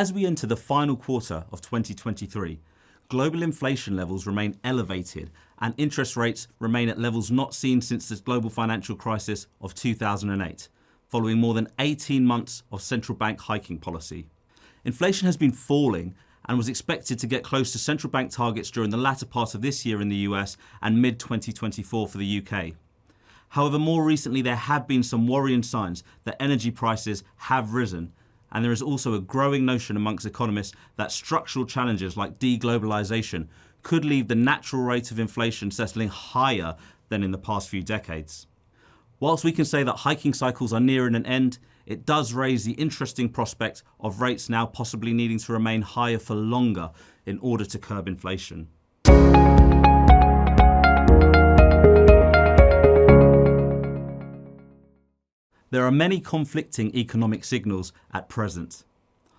As we enter the final quarter of 2023, global inflation levels remain elevated and interest rates remain at levels not seen since the global financial crisis of 2008, following more than 18 months of central bank hiking policy. Inflation has been falling and was expected to get close to central bank targets during the latter part of this year in the US and mid-2024 for the UK. However, more recently there have been some worrying signs that energy prices have risen, and there is also a growing notion amongst economists that structural challenges like deglobalization could leave the natural rate of inflation settling higher than in the past few decades. Whilst we can say that hiking cycles are nearing an end, it does raise the interesting prospect of rates now possibly needing to remain higher for longer in order to curb inflation. There are many conflicting economic signals at present.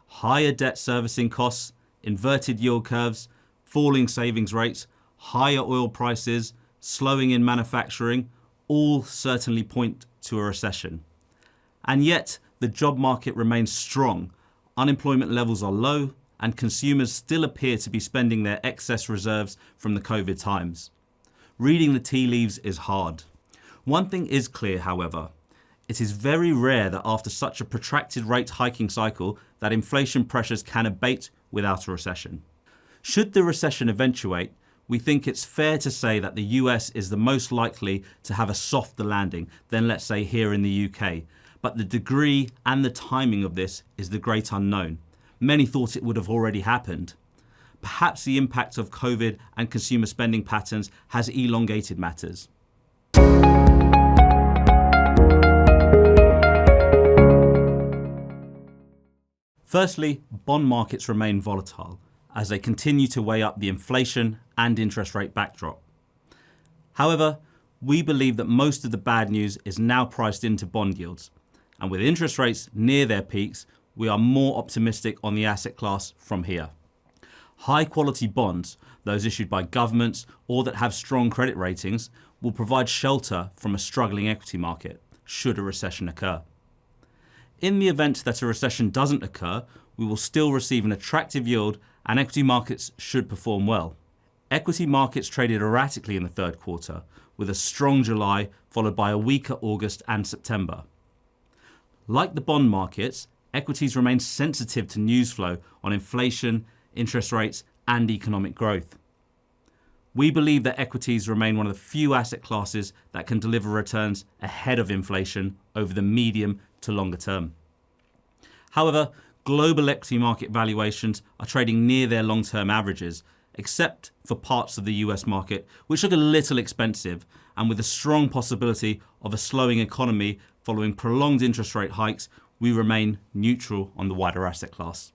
Higher debt servicing costs, inverted yield curves, falling savings rates, higher oil prices, slowing in manufacturing, all certainly point to a recession. And yet, the job market remains strong, unemployment levels are low, and consumers still appear to be spending their excess reserves from the COVID times. Reading the tea leaves is hard. One thing is clear, however. It is very rare that after such a protracted rate hiking cycle that inflation pressures can abate without a recession. Should the recession eventuate, we think it's fair to say that the US is the most likely to have a softer landing than, let's say, here in the UK. But the degree and the timing of this is the great unknown. Many thought it would have already happened. Perhaps the impact of COVID and consumer spending patterns has elongated matters. Firstly, bond markets remain volatile as they continue to weigh up the inflation and interest rate backdrop. However, we believe that most of the bad news is now priced into bond yields. And with interest rates near their peaks, we are more optimistic on the asset class from here. High quality bonds, those issued by governments or that have strong credit ratings, will provide shelter from a struggling equity market should a recession occur. In the event that a recession doesn't occur, we will still receive an attractive yield and equity markets should perform well. Equity markets traded erratically in the third quarter, with a strong July followed by a weaker August and September. Like the bond markets, equities remain sensitive to news flow on inflation, interest rates, and economic growth. We believe that equities remain one of the few asset classes that can deliver returns ahead of inflation over the medium to longer term. However, global equity market valuations are trading near their long-term averages, except for parts of the US market, which look a little expensive, and with a strong possibility of a slowing economy following prolonged interest rate hikes, we remain neutral on the wider asset class.